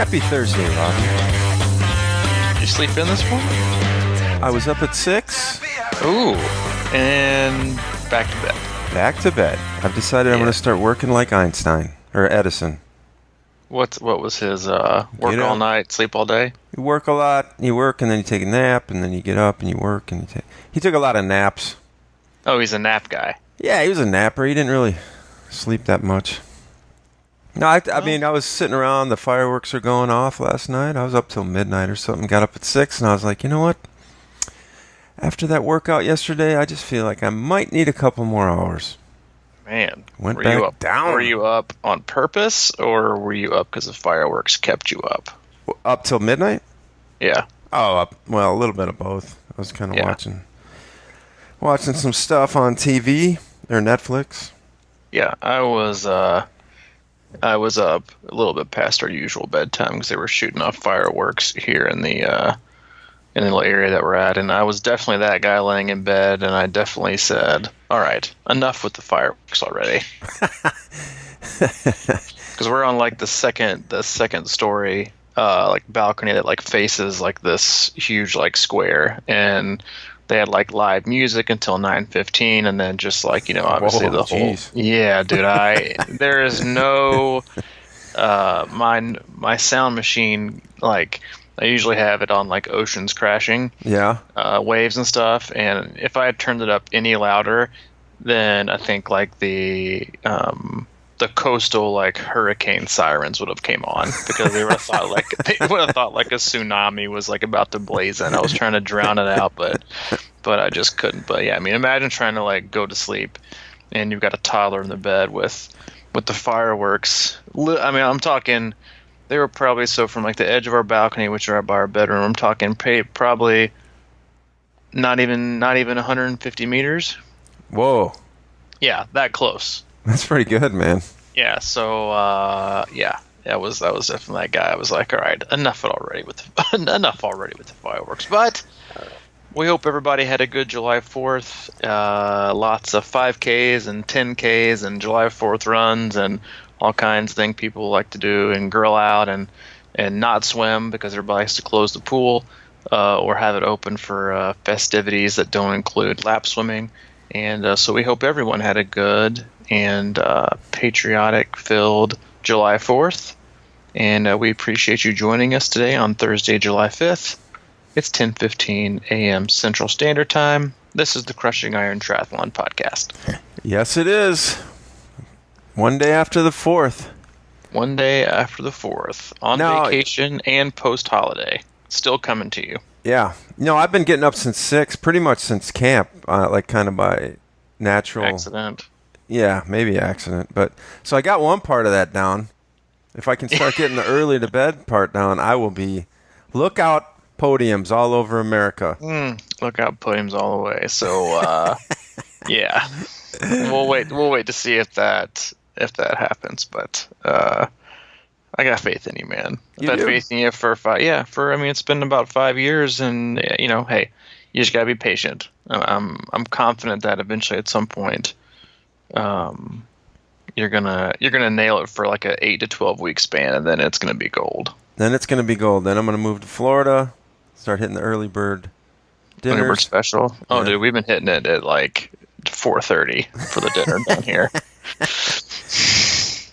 Happy Thursday, Robbie. Did you sleep in this morning? I was up at 6. Ooh, and back to bed. Back to bed. I've decided I'm going to start working like Einstein, or Edison. What was his work all night, sleep all day? You work a lot, you work, and then you take a nap, and then you get up and you work, and he took a lot of naps. Oh, he's a nap guy. Yeah, he was a napper. He didn't really sleep that much. No, I mean, I was sitting around. The fireworks are going off last night. I was up till midnight or something. Got up at 6, and I was like, you know what? After that workout yesterday, I just feel like I might need a couple more hours. Man, went back down. Were you up on purpose, or were you up because the fireworks kept you up? Up till midnight? Yeah. Oh, well, a little bit of both. I was kind of watching some stuff on TV or Netflix. Yeah, I was up a little bit past our usual bedtime because they were shooting off fireworks here in the little area that we're at, and I was definitely that guy laying in bed, and I definitely said, all right, enough with the fireworks already. Because we're on like the second story like balcony that like faces like this huge like square, and they had like live music until 9:15, and then just like, obviously whole. Yeah, dude, there is no my sound machine, like I usually have it on like oceans crashing, waves and stuff, and if I had turned it up any louder, then I think like the coastal like hurricane sirens would have came on, because they would have thought like a tsunami was like about to blaze in. I was trying to drown it out, but I just couldn't. But yeah, I mean, imagine trying to like go to sleep and you've got a toddler in the bed with the fireworks. I mean, I'm talking, they were probably, so from like the edge of our balcony, which are by our bedroom, I'm talking probably not even 150 meters. Whoa. Yeah, that close. That's pretty good, man. Yeah, so that was definitely that guy. I was like, all right, enough already with the fireworks. But we hope everybody had a good July 4th. Lots of 5Ks and 10Ks and July 4th runs and all kinds of things people like to do, and grill out and not swim because everybody has to close the pool, or have it open for festivities that don't include lap swimming. And so we hope everyone had a good and patriotic-filled July 4th. And we appreciate you joining us today on Thursday, July 5th. It's 10:15 a.m. Central Standard Time. This is the Crushing Iron Triathlon Podcast. Yes, it is. One day after the 4th. One day after the 4th. On vacation and post-holiday. Still coming to you. Yeah. I've been getting up since 6, pretty much since camp, like kind of by natural accident. Yeah, maybe accident. But so I got one part of that down. If I can start getting the early to bed part down, I will be lookout podiums all over America. Lookout podiums all the way. So yeah, we'll wait to see if that happens. But I got faith in you, man. I've had faith in you for 5. Yeah, it's been about 5 years, and hey, you just gotta be patient. I'm confident that eventually at some point, you're gonna nail it for like a 8 to 12 week span, and then it's gonna be gold. Then I'm gonna move to Florida, start hitting the early bird dinners. Early bird special. Oh, yeah. Dude, we've been hitting it at like 4:30 for the dinner down here.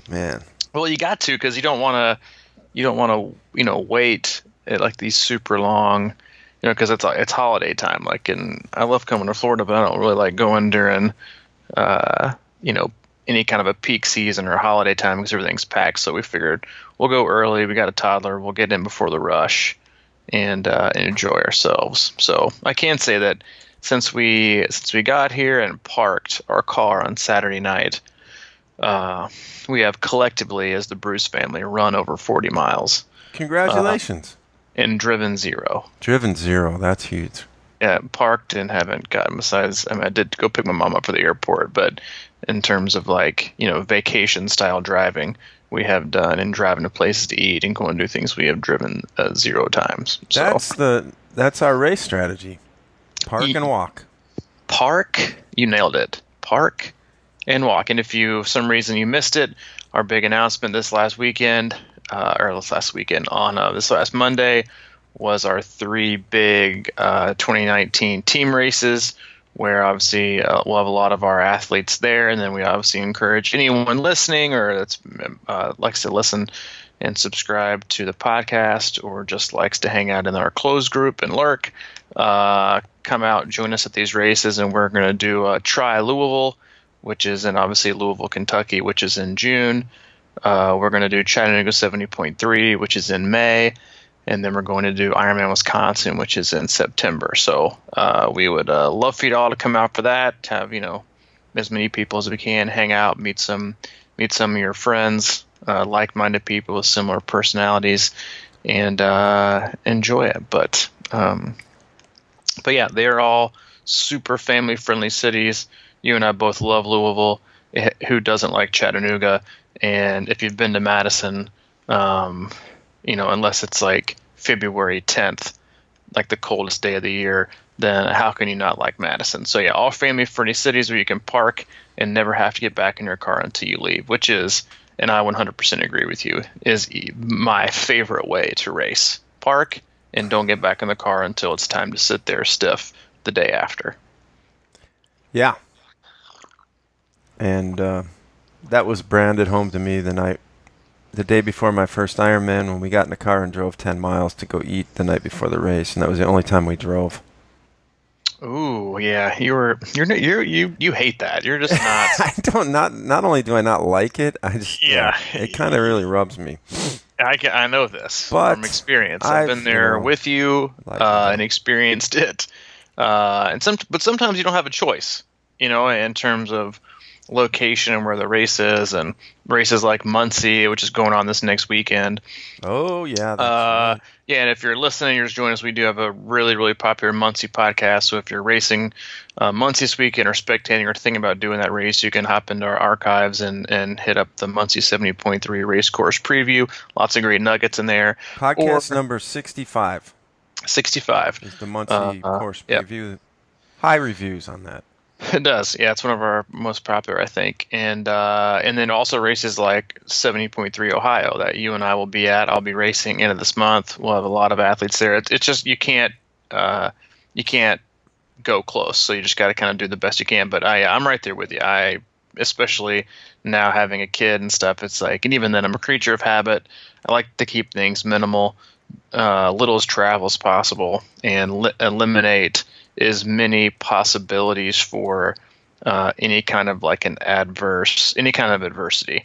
Man. Well, you got to, because you don't want to wait at like these super long, because it's holiday time. Like, and I love coming to Florida, but I don't really like going during, any kind of a peak season or holiday time, because everything's packed. So we figured we'll go early. We got a toddler. We'll get in before the rush and enjoy ourselves. So I can say that since we got here and parked our car on Saturday night, we have collectively, as the Bruce family, run over 40 miles. Congratulations. And driven 0. Driven 0. That's huge. Yeah, parked and haven't gotten, besides, I did go pick my mom up for the airport, but in terms of like, vacation style driving, we have done, and driving to places to eat and going to do things, we have driven 0 times. So that's our race strategy. Park and walk. Park, you nailed it. Park and walk. And if you, for some reason you missed it, our big announcement this last weekend, or this last weekend. On this last Monday was our 3 big 2019 team races, where obviously we'll have a lot of our athletes there, and then we obviously encourage anyone listening or that's likes to listen and subscribe to the podcast, or just likes to hang out in our closed group and lurk. Come out, join us at these races, and we're going to do Try Louisville, which is in obviously Louisville, Kentucky, which is in June. We're going to do Chattanooga 70.3, which is in May. And then we're going to do Ironman Wisconsin, which is in September. So we would love for you all to come out for that. Have as many people as we can, hang out, meet some of your friends, like-minded people with similar personalities, and enjoy it. But yeah, they are all super family-friendly cities. You and I both love Louisville. Who doesn't like Chattanooga? And if you've been to Madison, unless it's like February 10th, like the coldest day of the year, then how can you not like Madison? So yeah, all family-friendly cities where you can park and never have to get back in your car until you leave, which is, and I 100% agree with you, is my favorite way to race. Park and don't get back in the car until it's time to sit there stiff the day after. Yeah. And that was branded home to me the day before my first Ironman, when we got in the car and drove 10 miles to go eat the night before the race, and that was the only time we drove. Ooh, yeah, you hate that. You're just not. I don't not only do I not like it, I just it kind of really rubs me. I know this but from experience. I've been there with you and experienced it. But sometimes you don't have a choice, in terms of location and where the race is, and races like Muncie, which is going on this next weekend. Oh yeah, that's right. Yeah, and if you're listening, you're just joining us, we do have a really, really popular Muncie podcast. So if you're racing Muncie this weekend, or spectating, or thinking about doing that race, you can hop into our archives and hit up the Muncie 70.3 race course preview. Lots of great nuggets in there. Podcast number 65. 65 is the Muncie course preview. Yep. High reviews on that. It does. Yeah, it's one of our most popular, I think. And then also races like 70.3 Ohio that you and I will be at. I'll be racing end of this month. We'll have a lot of athletes there. It's just you can't go close, so you just got to kind of do the best you can. But I'm right there with you. I, especially now having a kid and stuff, it's like, and even then I'm a creature of habit. I like to keep things minimal, little as travel as possible, and eliminate as many possibilities for any kind of adversity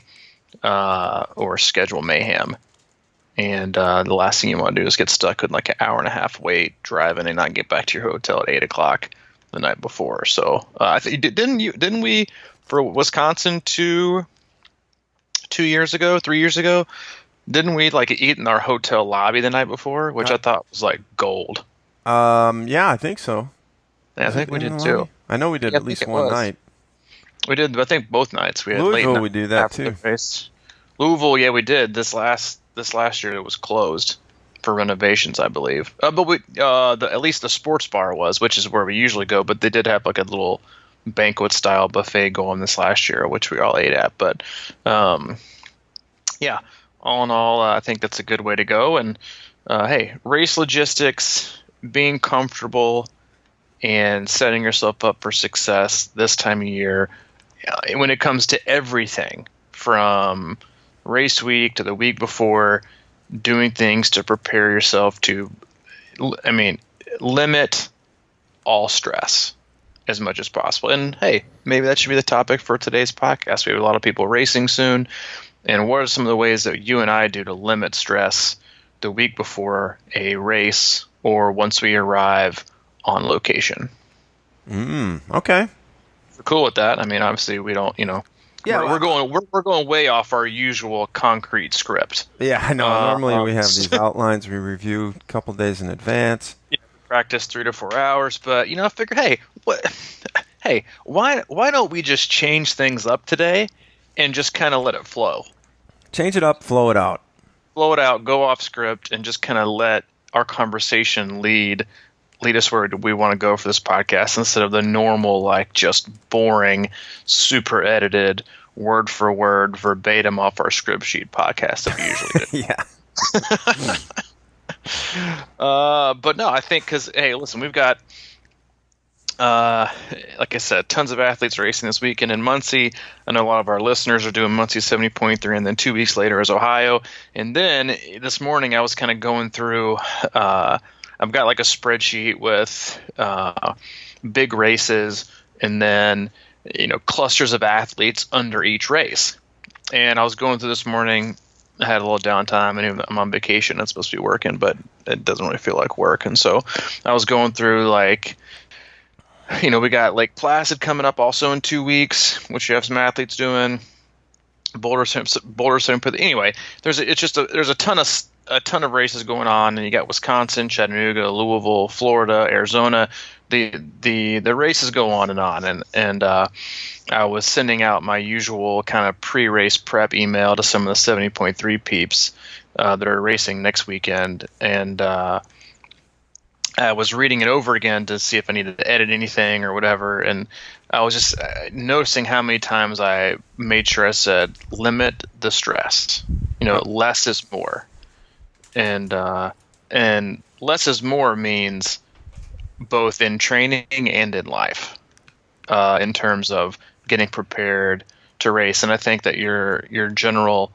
or schedule mayhem. And the last thing you want to do is get stuck with like an hour and a half wait driving and not get back to your hotel at 8 o'clock the night before. So I think didn't we for Wisconsin 3 years ago? Didn't we like eat in our hotel lobby the night before, which I thought was like gold? Yeah, I think so. Yeah, I think we did too. I know we did at least one night. We did, I think, both nights. We had Louisville, we do that too. Louisville, yeah, we did. This last year, it was closed for renovations, I believe. But we, at least the sports bar was, which is where we usually go. But they did have like a little banquet style buffet going this last year, which we all ate at. But yeah, all in all, I think that's a good way to go. And hey, race logistics, being comfortable, and setting yourself up for success this time of year, when it comes to everything from race week to the week before, doing things to prepare yourself to, limit all stress as much as possible. And hey, maybe that should be the topic for today's podcast. We have a lot of people racing soon. And what are some of the ways that you and I do to limit stress the week before a race or once we arrive on location? Okay. We're cool with that. I mean, obviously we don't, we're going way off our usual concrete script. Yeah, I know. Normally we have these outlines we review a couple days in advance. Yeah, practice 3 to 4 hours, but I figured, why don't we just change things up today and just kind of let it flow? Change it up, flow it out. Flow it out, go off script, and just kind of let our conversation lead lead us where we want to go for this podcast instead of the normal, like, just boring, super edited, word for word, verbatim off our script sheet podcast that we usually do. But no, I think because, hey, listen, we've got, like I said, tons of athletes racing this weekend in Muncie. I know a lot of our listeners are doing Muncie 70.3, and then 2 weeks later is Ohio. And then this morning I was kind of going through, I've got like a spreadsheet with big races and then, clusters of athletes under each race. And I was going through this morning. I had a little downtime, and I'm on vacation. I'm supposed to be working, but it doesn't really feel like work. And so I was going through, like, we got Lake Placid coming up also in 2 weeks, which you have some athletes doing. Boulder, anyway, there's a ton of races going on, and you got Wisconsin, Chattanooga, Louisville, Florida, Arizona. The races go on, and I was sending out my usual kind of pre-race prep email to some of the 70.3 peeps that are racing next weekend, and I was reading it over again to see if I needed to edit anything or whatever, and I was just noticing how many times I made sure I said limit the stress. Less is more, and less is more means both in training and in life, in terms of getting prepared to race. And I think that your general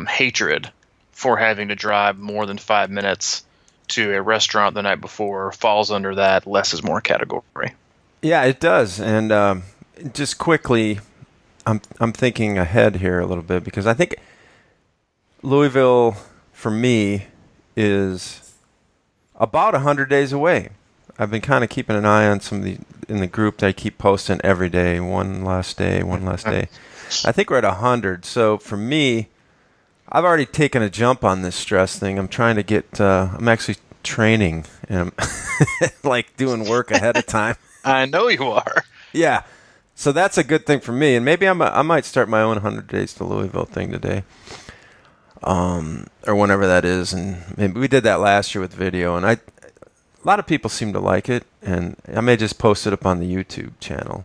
hatred for having to drive more than 5 minutes to a restaurant the night before falls under that less is more category. Yeah, it does. And just quickly, I'm thinking ahead here a little bit, because I think Louisville, for me, is about 100 days away. I've been kind of keeping an eye on some of in the group that I keep posting every day, one last day. I think we're at 100. So for me, I've already taken a jump on this stress thing. I'm trying to get, I'm actually training and I'm like doing work ahead of time. I know you are. Yeah. So that's a good thing for me. And maybe I might start my own 100 days to Louisville thing today. Or whenever that is. And maybe we did that last year with video, and a lot of people seem to like it, and I may just post it up on the YouTube channel.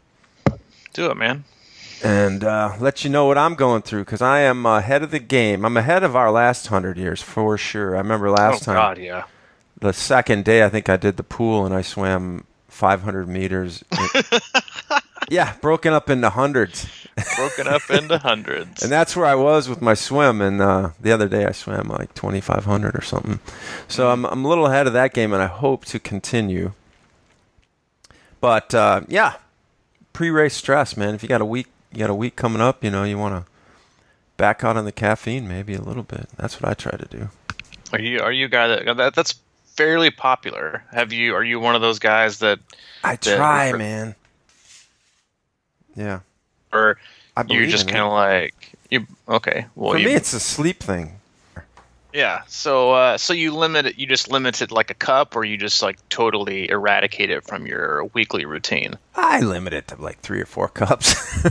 Do it, man. And let you know what I'm going through, because I am ahead of the game. I'm ahead of our last 100 years, for sure. I remember last time. Oh, God, yeah. The second day, I think I did the pool, and I swam 500 meters. Yeah, broken up into hundreds. And that's where I was with my swim. And the other day I swam like 2,500 or something. So I'm a little ahead of that game, and I hope to continue. But yeah, pre-race stress, man. If you got a week coming up, you want to back out on the caffeine maybe a little bit. That's what I try to do. Are you a guy that's fairly popular? Are you one of those guys that I try, man? Yeah. Or you're just kind of like okay. Well, for me, it's a sleep thing. Yeah. So you limit it. You just limit it like a cup, or you just like totally eradicate it from your weekly routine. I limit it to like 3 or 4 cups.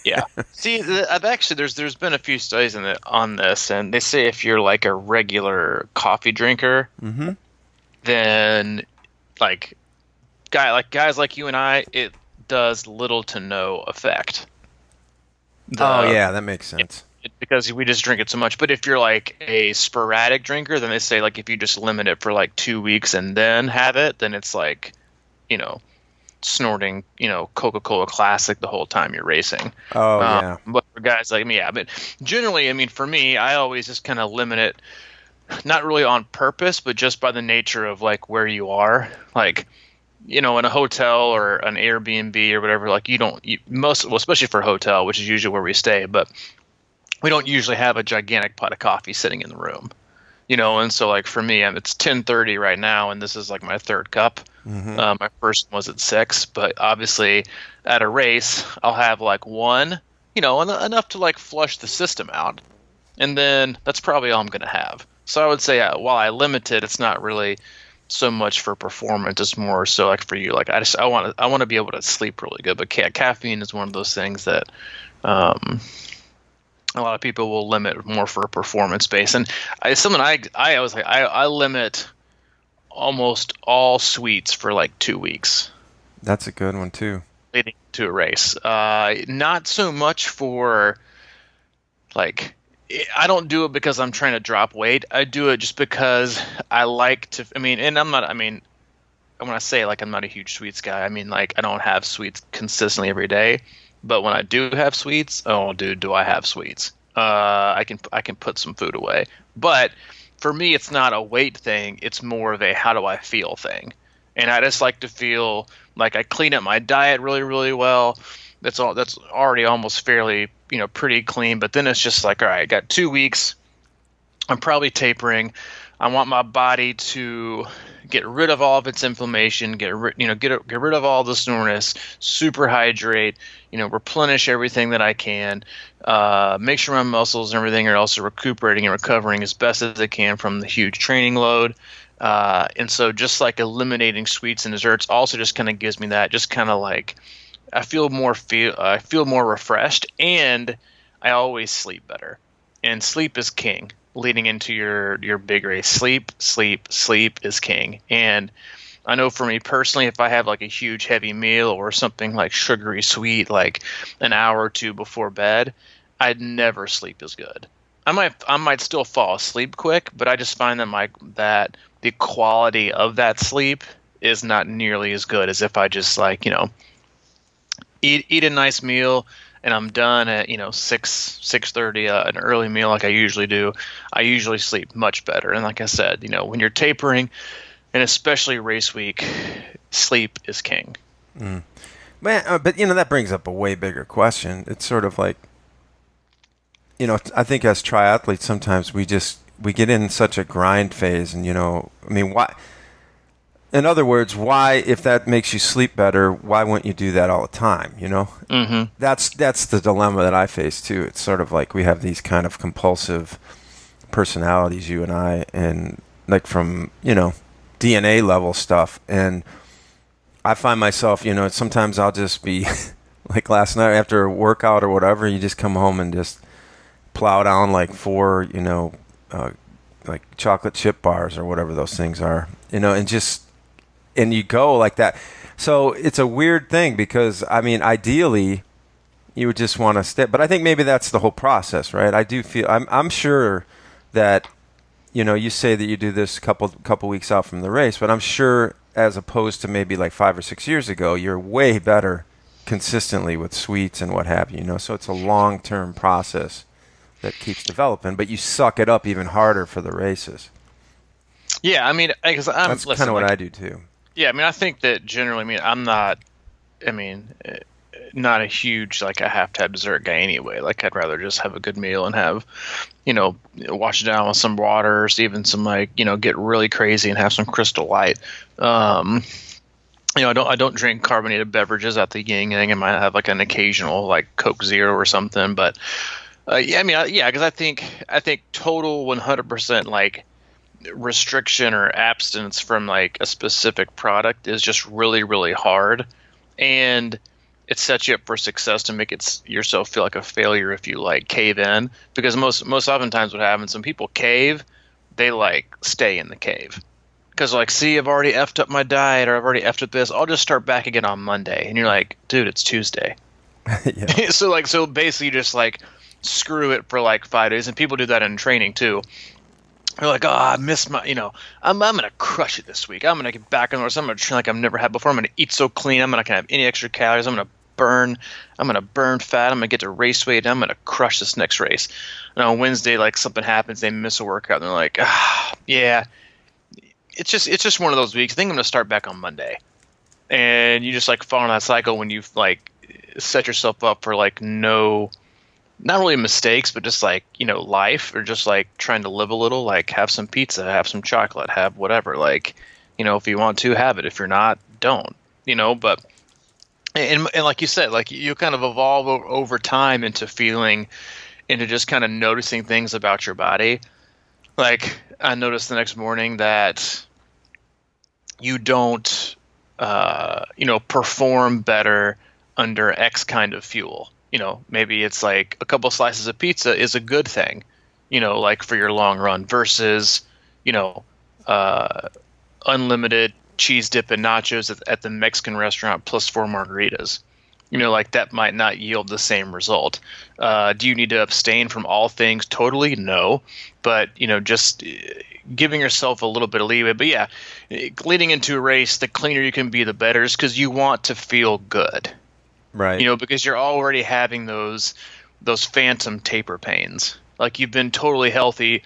Yeah. See, I've actually there's been a few studies on this, and they say if you're like a regular coffee drinker, then guys like you and I, it does little to no effect. Yeah, that makes sense. Because we just drink it so much. But if you're like a sporadic drinker, then they say like if you just limit it for like 2 weeks and then have it, then it's like, snorting, Coca-Cola Classic the whole time you're racing. Oh, yeah. But for guys like me, yeah. But generally, I mean, for me, I always just kind of limit it, not really on purpose, but just by the nature of like where you are. Like, in a hotel or an Airbnb or whatever, like especially for a hotel, which is usually where we stay, but we don't usually have a gigantic pot of coffee sitting in the room, and so like for me, it's 10:30 right now, and this is like my third cup. My first one was at 6, but obviously at a race, I'll have like one, enough to like flush the system out, and then that's probably all I'm going to have. So I would say while I limit it, it's not really so much for performance. It's more so like for you, like I want to be able to sleep really good. But caffeine is one of those things that a lot of people will limit more for a performance base. And I limit almost all sweets for like 2 weeks That's a good one too. leading to a race. Not so much for like, I don't do it because I'm trying to drop weight. I do it just because I like to. I mean, and I'm not. I mean, when I say like I'm not a huge sweets guy, I mean like I don't have sweets consistently every day. But when I do have sweets, oh dude, do I have sweets? I can put some food away. But for me, it's not a weight thing. It's more of a how do I feel thing. And I just like to feel like I clean up my diet really, really well. That's all. That's already almost fairly, pretty clean. But then it's just like, all right, I got 2 weeks. I'm probably tapering. I want my body to get rid of all of its inflammation, get rid of all the soreness, super hydrate, replenish everything that I can, make sure my muscles and everything are also recuperating and recovering as best as they can from the huge training load. And so just like eliminating sweets and desserts also just kind of gives me that, just kind of like I feel more refreshed, and I always sleep better. And sleep is king leading into your big race. Sleep is king. And I know for me personally, if I have like a huge heavy meal or something like sugary sweet, like an hour or two before bed, I'd never sleep as good. I might still fall asleep quick, but I just find that the quality of that sleep is not nearly as good as if I just like, eat a nice meal and I'm done at 6:30, an early meal like I usually do. I usually sleep much better. And like I said, when you're tapering, and especially race week, sleep is king. Man, but that brings up a way bigger question. It's sort of like, I think as triathletes sometimes we get in such a grind phase, and I mean, why? In other words, why, if that makes you sleep better, why wouldn't you do that all the time? Mm-hmm. That's the dilemma that I face too. It's sort of like we have these kind of compulsive personalities, you and I, and like from DNA level stuff. And I find myself, sometimes I'll just be like last night after a workout or whatever. You just come home and just plow down like 4, like chocolate chip bars or whatever those things are, and you go like that. So it's a weird thing because, I mean, ideally, you would just want to stay. But I think maybe that's the whole process, right? I do feel I'm sure that you say that you do this couple weeks out from the race, but I'm sure as opposed to maybe like 5 or 6 years ago, you're way better consistently with sweets and what have you. So it's a long-term process that keeps developing, but you suck it up even harder for the races. Yeah, I mean, because that's kind of what I do too. Yeah, I mean, I think that generally, I'm not, not a huge, like, I have to have dessert guy anyway. Like, I'd rather just have a good meal and have, wash it down with some water, or even some, like, get really crazy and have some Crystal Light. I don't drink carbonated beverages at the yin yang. I might have, like, an occasional, like, Coke Zero or something. But, because I think total 100%, like, restriction or abstinence from like a specific product is just really, really hard, and it sets you up for success to make yourself feel like a failure if you like cave in, because most oftentimes what happens when people cave, they like stay in the cave because like, see, I've already effed up my diet, or I've already effed up this, I'll just start back again on Monday. And you're like, dude, it's Tuesday. So basically just like screw it for like 5 days. And people do that in training too. You're like, oh, I missed my, I'm going to crush it this week. I'm going to get back on the horse. I'm going to train like I've never had before. I'm going to eat so clean. I'm not going to have any extra calories. I'm going to burn fat. I'm going to get to race weight. And I'm going to crush this next race. And on Wednesday, like something happens. They miss a workout. And they're like, yeah, it's just one of those weeks. I think I'm going to start back on Monday. And you just like fall in that cycle when you've like set yourself up for like not really mistakes, but just like, life, or just like trying to live a little, like have some pizza, have some chocolate, have whatever, like, if you want to have it, if you're not, don't, but, and like you said, like you kind of evolve over time into just kind of noticing things about your body. Like I noticed the next morning that you don't, perform better under X kind of fuel. Maybe it's like a couple slices of pizza is a good thing, like for your long run versus, unlimited cheese dip and nachos at the Mexican restaurant plus 4 margaritas. Like that might not yield the same result. Do you need to abstain from all things totally? No. But, just giving yourself a little bit of leeway. But yeah, leading into a race, the cleaner you can be, the better, is because you want to feel good. Right. Because you're already having those phantom taper pains. Like you've been totally healthy,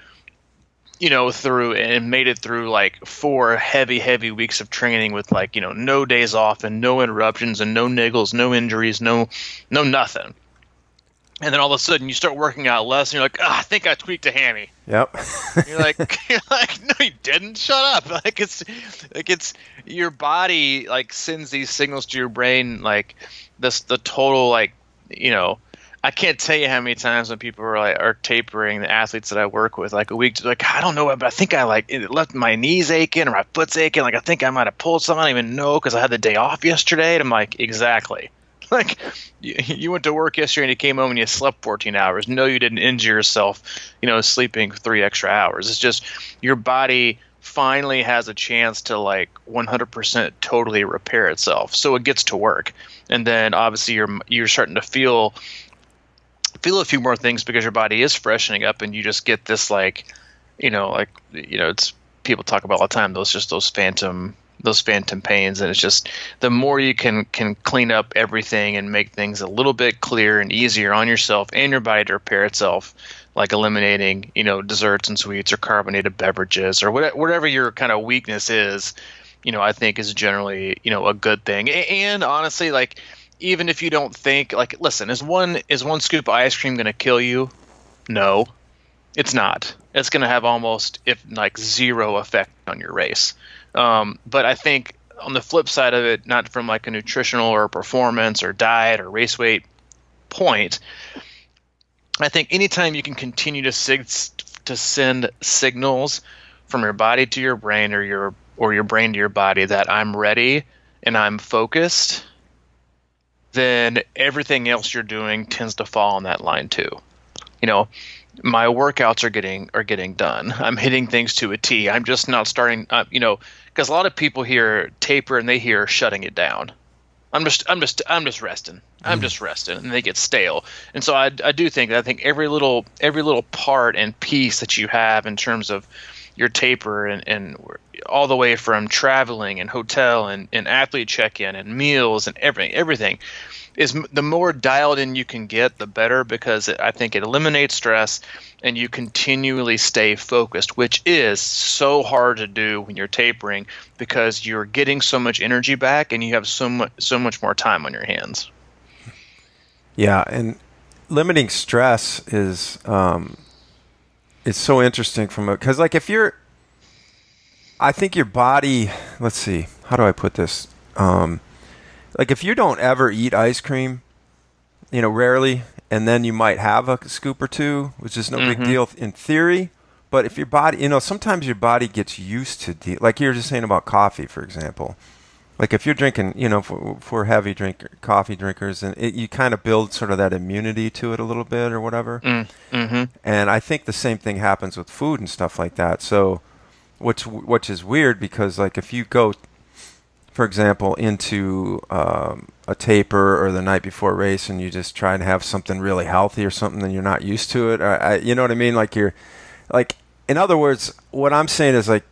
through and made it through like 4 heavy weeks of training with like, no days off and no interruptions and no niggles, no injuries, no nothing. And then all of a sudden you start working out less and you're like, I think I tweaked a hammy. Yep. you're like, no, you didn't. Shut up. Like it's your body like sends these signals to your brain, like the total, like, I can't tell you how many times when people are tapering, the athletes that I work with, like a week to like, I don't know, but I think it left my knees aching or my foot's aching. Like I think I might have pulled something. I don't even know because I had the day off yesterday. And I'm like, exactly. Like you went to work yesterday and you came home and you slept 14 hours. No, you didn't injure yourself, sleeping 3 extra hours. It's just your body finally has a chance to like 100% totally repair itself. So it gets to work. And then obviously you're starting to feel a few more things because your body is freshening up and you just get this it's people talk about all the time, those phantom pains. And it's just the more you can clean up everything and make things a little bit clearer and easier on yourself and your body to repair itself, like eliminating, desserts and sweets or carbonated beverages or whatever your kind of weakness is, I think is generally, a good thing. And honestly, like, even if you don't think, like, listen, is one scoop of ice cream going to kill you? No, it's not. It's going to have almost, if like, zero effect on your race. But I think on the flip side of it, not from like a nutritional or performance or diet or race weight point, I think anytime you can continue to send signals from your body to your brain or your brain to your body that I'm ready and I'm focused, then everything else you're doing tends to fall on that line too. My workouts are getting done. I'm hitting things to a T. I'm just not starting, because a lot of people hear taper and they hear shutting it down. I'm just resting. I'm just resting, and they get stale. And so I do think every little part and piece that you have in terms of your taper and all the way from traveling and hotel and athlete check-in and meals and everything is the more dialed in you can get, the better, because I think it eliminates stress and you continually stay focused, which is so hard to do when you're tapering because you're getting so much energy back and you have so much more time on your hands. Yeah, and limiting stress is so interesting because like I think your body, let's see, how do I put this? Like if you don't ever eat ice cream, rarely, and then you might have a scoop or two, which is no big deal in theory. But if your body, sometimes your body gets used to, like you were just saying about coffee, for example. Like if you're drinking, for heavy coffee drinkers, and you kind of build sort of that immunity to it a little bit or whatever. Mm-hmm. And I think the same thing happens with food and stuff like that. So, which is weird because like if you go, for example, into a taper or the night before a race and you just try and have something really healthy or something and you're not used to it, or, you know what I mean? Like in other words, what I'm saying is like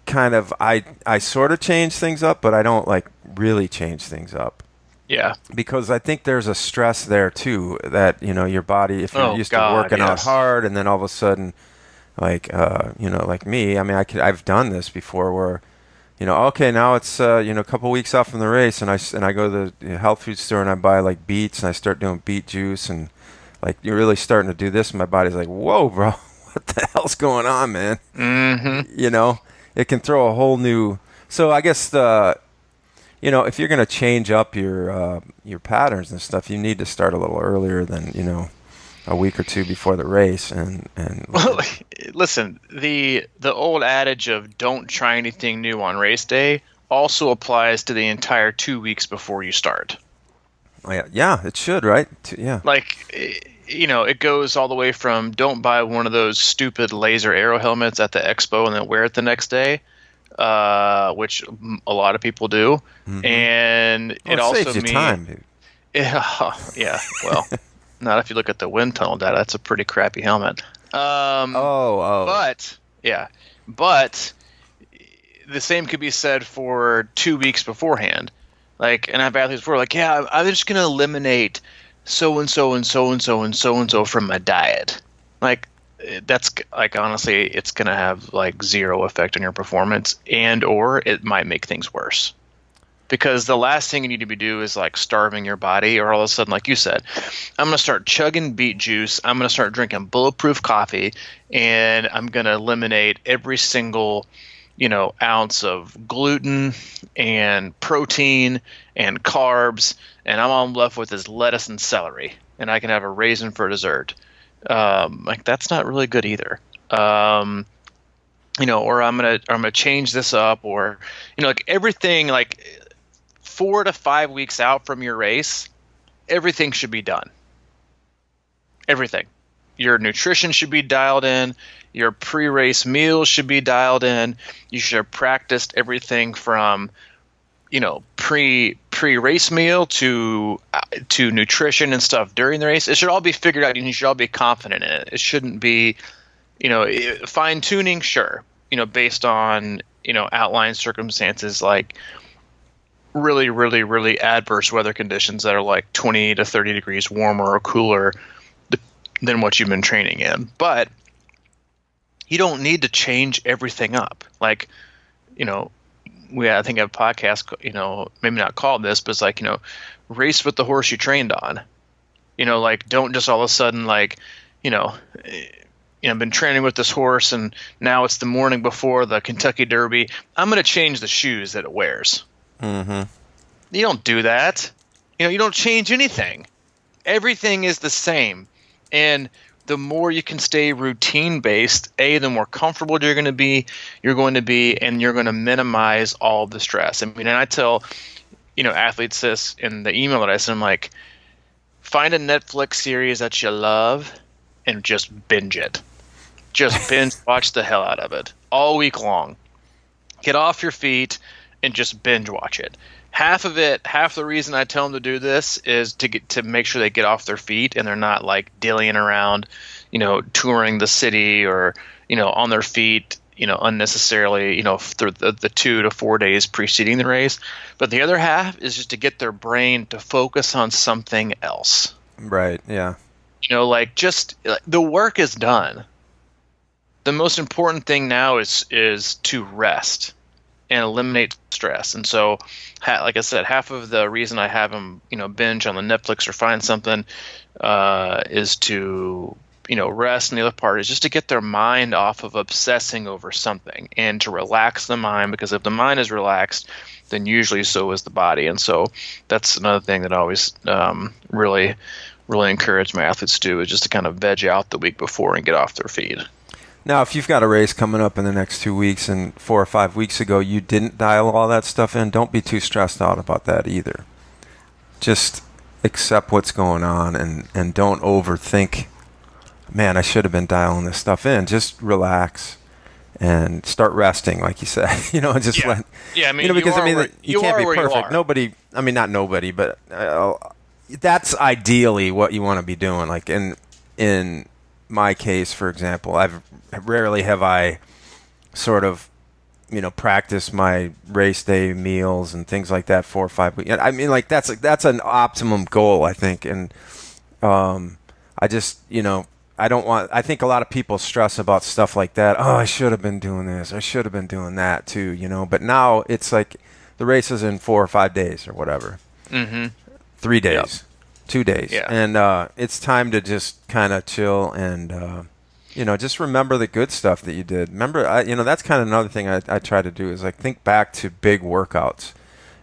kind of I sort of change things up, but I don't like really change things up. Yeah. Because I think there's a stress there too that, your body, if you're used to working out hard and then all of a sudden, like, like me, I mean, I've done this before where, okay, now it's, a couple weeks off from the race and I go to the health food store and I buy like beets and I start doing beet juice and like you're really starting to do this and my body's like, whoa, bro, what the hell's going on, man? Mm-hmm. It can throw a whole new, so I guess if you're going to change up your patterns and stuff, you need to start a little earlier than, a week or two before the race. And well, listen, the old adage of don't try anything new on race day also applies to the entire 2 weeks before you start. Yeah, it should, right? Yeah. Like, it goes all the way from don't buy one of those stupid laser arrow helmets at the expo and then wear it the next day. which a lot of people do, and it also saves you time, dude. Yeah, well, not if you look at the wind tunnel data. That's a pretty crappy helmet. But the same could be said for 2 weeks beforehand. Like, and I've athletes before, like, yeah, I'm just gonna eliminate so and so and so and so and so and so from my diet. Like, that's like, honestly, it's gonna have like zero effect on your performance, and or it might make things worse. Because the last thing you need to be doing is like starving your body, or all of a sudden, like you said, I'm going to start chugging beet juice. I'm going to start drinking bulletproof coffee, and I'm going to eliminate every single, ounce of gluten and protein and carbs, and all I'm left with is lettuce and celery, and I can have a raisin for dessert. Like, that's not really good either. Or I'm gonna change this up, or like everything, like 4 to 5 weeks out from your race, everything should be done. Everything. Your nutrition should be dialed in. Your pre-race meals should be dialed in. You should have practiced everything from, pre-race meal to nutrition and stuff during the race. It should all be figured out, and you should all be confident in it. It shouldn't be, fine tuning, sure, based on, outlying circumstances like really, really, really adverse weather conditions that are like 20 to 30 degrees warmer or cooler than what you've been training in. But you don't need to change everything up. Like, I think I have a podcast, maybe not called this, but it's like, race with the horse you trained on. Like, don't just all of a sudden, like, I've been training with this horse, and now it's the morning before the Kentucky Derby. I'm going to change the shoes that it wears. Mm-hmm. You don't do that. You don't change anything. Everything is the same. And the more you can stay routine based, the more comfortable you're going to be, and you're going to minimize all the stress. I mean, and I tell, athletes this in the email that I send them, like, find a Netflix series that you love and just binge it. Just binge watch the hell out of it all week long. Get off your feet and just binge watch it. Half the reason I tell them to do this is to make sure they get off their feet and they're not like dillying around, touring the city or, on their feet, unnecessarily, through the 2 to 4 days preceding the race. But the other half is just to get their brain to focus on something else. Right. Yeah. The work is done. The most important thing now is to rest and eliminate stress. And so, like I said, half of the reason I have them, binge on the Netflix or find something is to, rest. And the other part is just to get their mind off of obsessing over something and to relax the mind, because if the mind is relaxed, then usually so is the body. And so that's another thing that I always really, really encourage my athletes to do, is just to kind of veg out the week before and get off their feet. Now, if you've got a race coming up in the next 2 weeks and 4 or 5 weeks ago you didn't dial all that stuff in, don't be too stressed out about that either. Just accept what's going on and don't overthink, man, I should have been dialing this stuff in. Just relax and start resting, like you said. Just let... Yeah, I mean, because, you can't be perfect. Not nobody, but that's ideally what you want to be doing. Like in my case, for example, rarely have I sort of, practiced my race day meals and things like that 4 or 5 weeks. I mean, like that's an optimum goal, I think. And I just, I think a lot of people stress about stuff like that. Oh, I should have been doing this. I should have been doing that too, But now it's like the race is in 4 or 5 days or whatever. Mm-hmm. 3 days. Yep. 2 days. Yeah. And it's time to just kind of chill and, just remember the good stuff that you did. Remember, that's kind of another thing I try to do is like think back to big workouts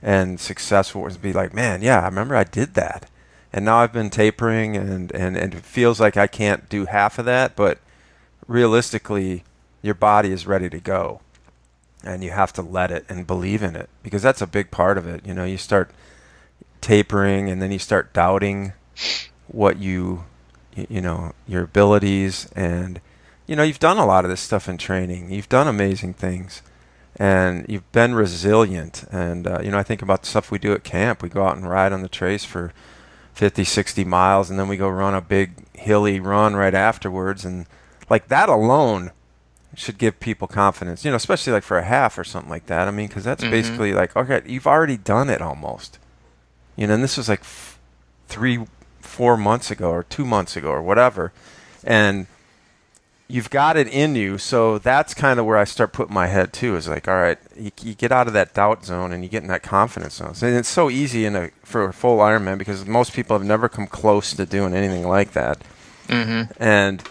and successful ones. Be like, man, yeah, I remember I did that. And now I've been tapering and it feels like I can't do half of that. But realistically, your body is ready to go. And you have to let it and believe in it, because that's a big part of it. You start tapering and then you start doubting what your abilities, and you've done a lot of this stuff in training. You've done amazing things, and you've been resilient. And I think about the stuff we do at camp. We go out and ride on the trace for 50, 60 miles, and then we go run a big hilly run right afterwards. And like that alone should give people confidence, especially like for a half or something like that. I mean, because that's basically like, okay, you've already done it almost. And this was like 3-4 months ago or 2 months ago or whatever. And you've got it in you. So that's kind of where I start putting my head too, is like, all right, you get out of that doubt zone and you get in that confidence zone. And it's so easy for a full Ironman because most people have never come close to doing anything like that. And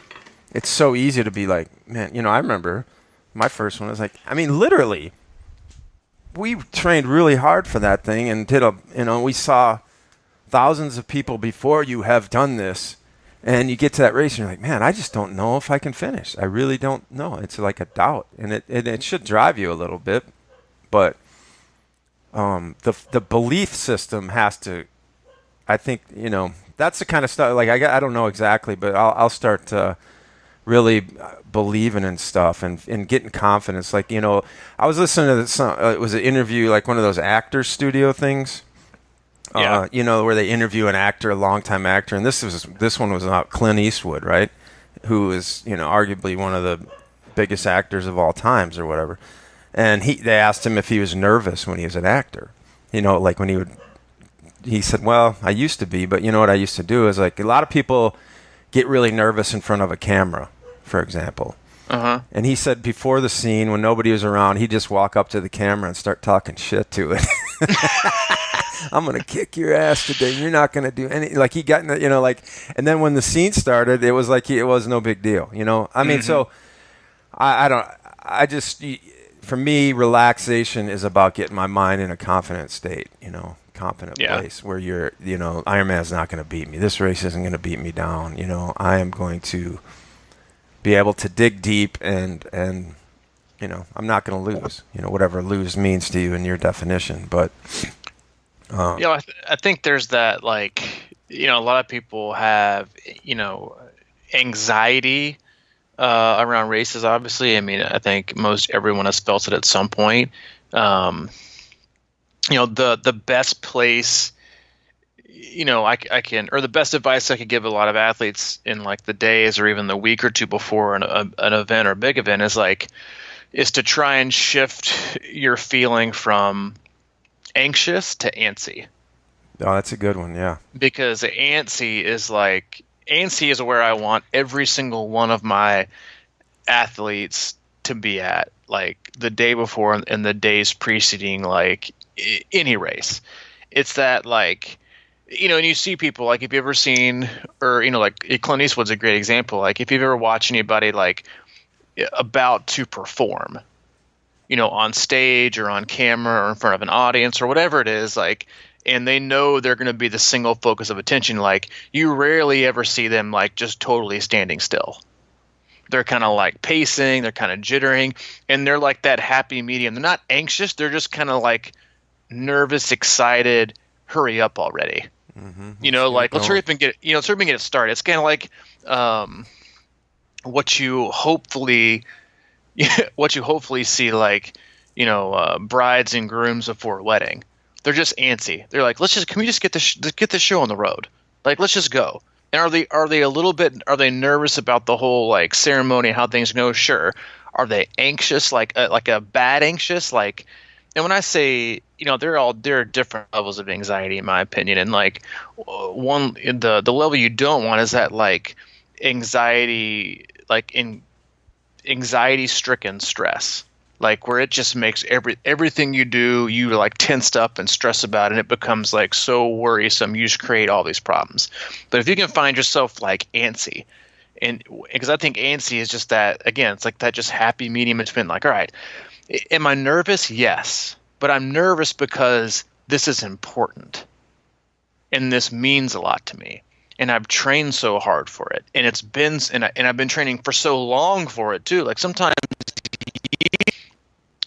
it's so easy to be like, man, I remember my first one was like, I mean, literally, we trained really hard for that thing and we saw thousands of people before you have done this. And you get to that race and you're like, man, I just don't know if I can finish. I really don't know. It's like a doubt. And it should drive you a little bit. But the belief system has to, I think, that's the kind of stuff, like I don't know exactly, but I'll start really believing in stuff and getting confidence. Like, I was listening to this, it was an interview, like one of those actor studio things. Yeah. Where they interview an actor, a longtime actor, and this one was about Clint Eastwood, right? Who is, arguably one of the biggest actors of all times or whatever. And they asked him if he was nervous when he was an actor. Like when he said, well, I used to be, but what I used to do is, like, a lot of people get really nervous in front of a camera, for example. And he said before the scene, when nobody was around, he'd just walk up to the camera and start talking shit to it. I'm going to kick your ass today. You're not going to do any, like he got in the, and then when the scene started, it was like, it was no big deal, I mean, so for me, relaxation is about getting my mind in a confident state, confident place where you're, Ironman's not going to beat me. This race isn't going to beat me down. I am going to be able to dig deep and I'm not going to lose, whatever lose means to you in your definition, but I think there's that, like, a lot of people have, anxiety around races, obviously. I mean, I think most everyone has felt it at some point. The best place, I can, or the best advice I could give a lot of athletes in like the days or even the week or two before an event or a big event is to try and shift your feeling from anxious to antsy. Oh, that's a good one, yeah. Because antsy is where I want every single one of my athletes to be at, like the day before and the days preceding, like any race. It's that, like, and you see people, like, if you've ever seen, or, like Clint Eastwood's a great example. Like, if you've ever watched anybody, like, about to perform, on stage or on camera or in front of an audience or whatever it is, like, and they know they're going to be the single focus of attention, like, you rarely ever see them, like, just totally standing still. They're kind of like pacing, they're kind of jittering, and they're like that happy medium. They're not anxious, they're just kind of like nervous, excited, hurry up already. Let's hurry up and get it started. It's kind of like what you hopefully see, like, brides and grooms before a wedding. They're just antsy. They're like, can we just get this show on the road? Like, let's just go. And are they nervous about the whole, like, ceremony, how things go? Sure. Are they anxious, like a bad anxious? Like, and when I say, there are different levels of anxiety, in my opinion. And, like, the level you don't want is that, like, anxiety, like anxiety-stricken stress, like where it just makes everything you do, you like tensed up and stress about, and it becomes like so worrisome. You just create all these problems. But if you can find yourself like antsy, and because I think antsy is just that, again, it's like that just happy medium between, like, all right, am I nervous? Yes, but I'm nervous because this is important, and this means a lot to me. And I've trained so hard for it, and I've been training for so long for it too. Like, sometimes,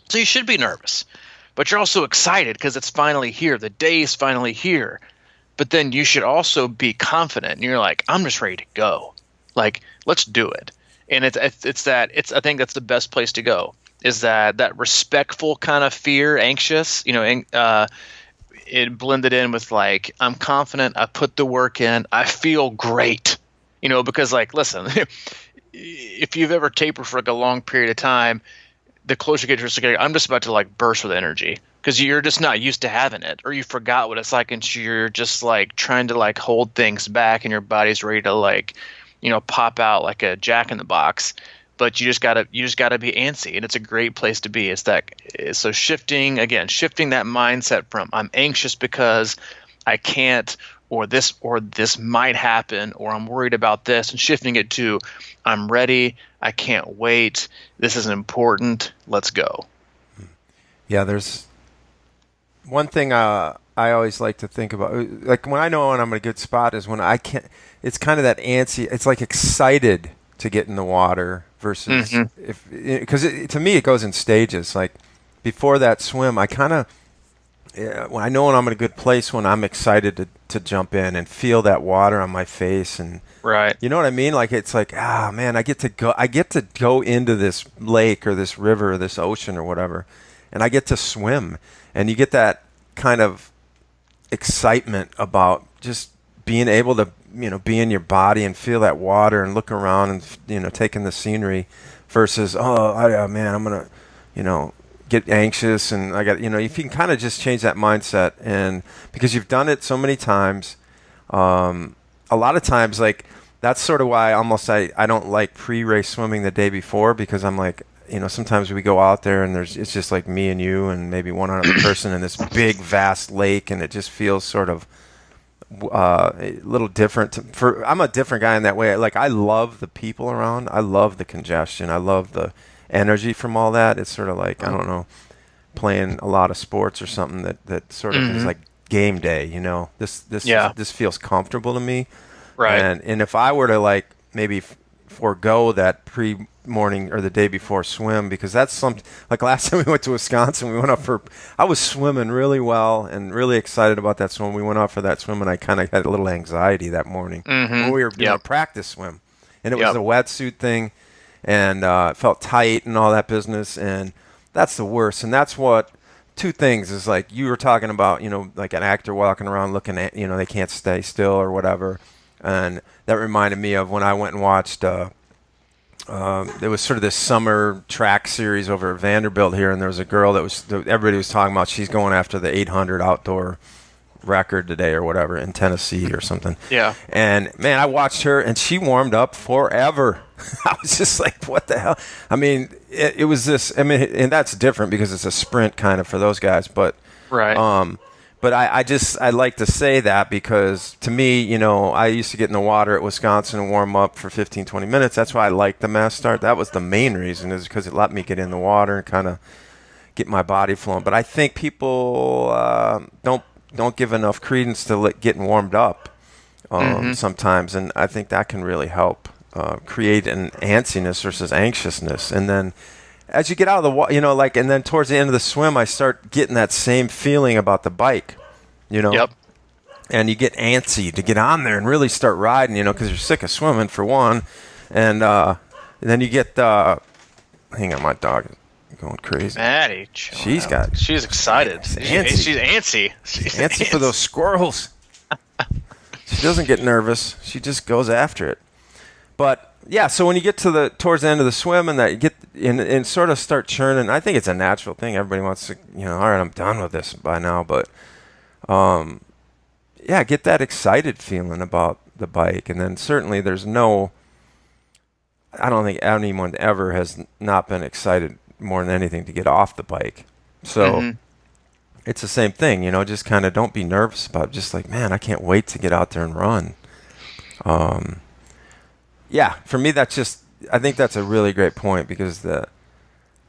so you should be nervous, but you're also excited because it's finally here. The day is finally here. But then you should also be confident, and you're like, I'm just ready to go. Like, let's do it. And I think that's the best place to go. is that respectful kind of fear, anxious, it blended in with like, I'm confident, I put the work in, I feel great, because like, listen, if you've ever tapered for like a long period of time, the closer you get to your cigarette, I'm just about to like burst with energy because you're just not used to having it, or you forgot what it's like, and so you're just like trying to like hold things back, and your body's ready to like, pop out like a Jack in the Box. But you just gotta be antsy, and it's a great place to be. So shifting that mindset from I'm anxious because I can't, or this might happen, or I'm worried about this, and shifting it to I'm ready, I can't wait, this is important, let's go. Yeah, there's one thing I always like to think about. Like when I know when I'm in a good spot is when I can't. It's kind of that antsy. It's like excited to get in the water versus because to me it goes in stages. Like before that swim, I kind of when I know when I'm in a good place, when I'm excited to jump in and feel that water on my face, and Right. you know what I mean? Like it's like, man, I get to go into this lake or this river or this ocean or whatever, and I get to swim, and you get that kind of excitement about just being able to be in your body and feel that water and look around and taking the scenery versus man, I'm gonna get anxious, and I got if you can kind of just change that mindset, and because you've done it so many times, a lot of times like that's sort of why I don't like pre-race swimming the day before, because I'm like sometimes we go out there and it's just like me and you and maybe one other person in this big vast lake, and it just feels sort of a little different. I'm a different guy in that way. Like I love the people around. I love the congestion. I love the energy from all that. It's sort of like I don't know, playing a lot of sports or something that sort of is like game day. This feels comfortable to me. Right. And if I were to like maybe forego that pre-morning or the day before swim, because that's something like last time we went to Wisconsin, we went up I was swimming really well and really excited about that swim. We went off for that swim, and I kind of had a little anxiety that morning when we were doing a practice swim, and it was a wetsuit thing, and it felt tight and all that business, and that's the worst. And that's what two things is like you were talking about, like an actor walking around looking at, they can't stay still or whatever. And that reminded me of when I went and watched, there was sort of this summer track series over at Vanderbilt here, and there was a girl that everybody was talking about. She's going after the 800 outdoor record today or whatever in Tennessee or something. Yeah. And, man, I watched her, and she warmed up forever. I was just like, what the hell? I mean, it was this, and that's different because it's a sprint kind of for those guys, but right. But I like to say that because to me, I used to get in the water at Wisconsin and warm up for 15, 20 minutes. That's why I liked the mass start. That was the main reason, is because it let me get in the water and kind of get my body flowing. But I think people don't give enough credence to getting warmed up sometimes, and I think that can really help create an antsiness versus anxiousness. And then as you get out of the water, and then towards the end of the swim, I start getting that same feeling about the bike, Yep. And you get antsy to get on there and really start riding, because you're sick of swimming for one, and then you get hang on, my dog is going crazy. Maddie, she's excited. Antsy. She's antsy. She's antsy for those squirrels. She doesn't get nervous. She just goes after it. But yeah, so when you get to towards the end of the swim and that you get and sort of start churning, I think it's a natural thing. Everybody wants to, all right, I'm done with this by now. But yeah, get that excited feeling about the bike, and then certainly I don't think anyone ever has not been excited more than anything to get off the bike. So it's the same thing, just kind of don't be nervous about it. Just like, man, I can't wait to get out there and run. Yeah, for me, I think that's a really great point, because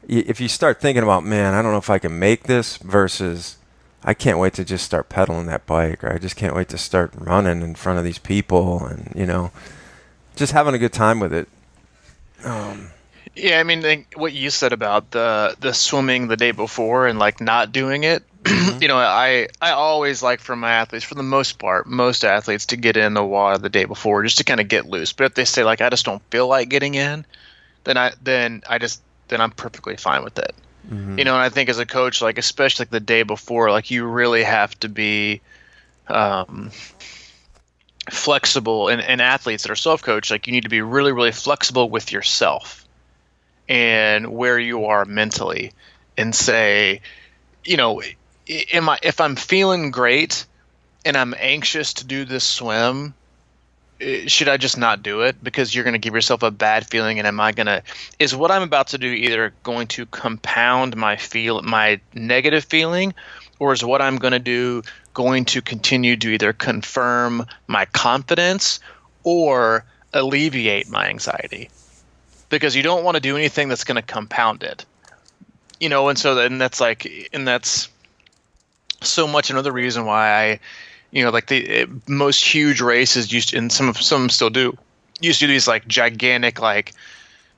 if you start thinking about, man, I don't know if I can make this, versus I can't wait to just start pedaling that bike, or I just can't wait to start running in front of these people, and, just having a good time with it. Yeah, I mean, what you said about the swimming the day before and like not doing it, I always like for my athletes, for the most part, most athletes, to get in the water the day before just to kind of get loose. But if they say like I just don't feel like getting in, then I just then I'm perfectly fine with it. Mm-hmm. And I think as a coach, like especially like the day before, like you really have to be flexible. And athletes that are self-coached, like you need to be really, really flexible with yourself and where you are mentally, and say, if I'm feeling great and I'm anxious to do this swim, should I just not do it because you're going to give yourself a bad feeling? And is what I'm about to do either going to compound my negative feeling, or is what I'm going to do going to continue to either confirm my confidence or alleviate my anxiety? Because you don't want to do anything that's going to compound it, and that's so much another reason why like the most huge races used to, and some still do, used to do these like gigantic like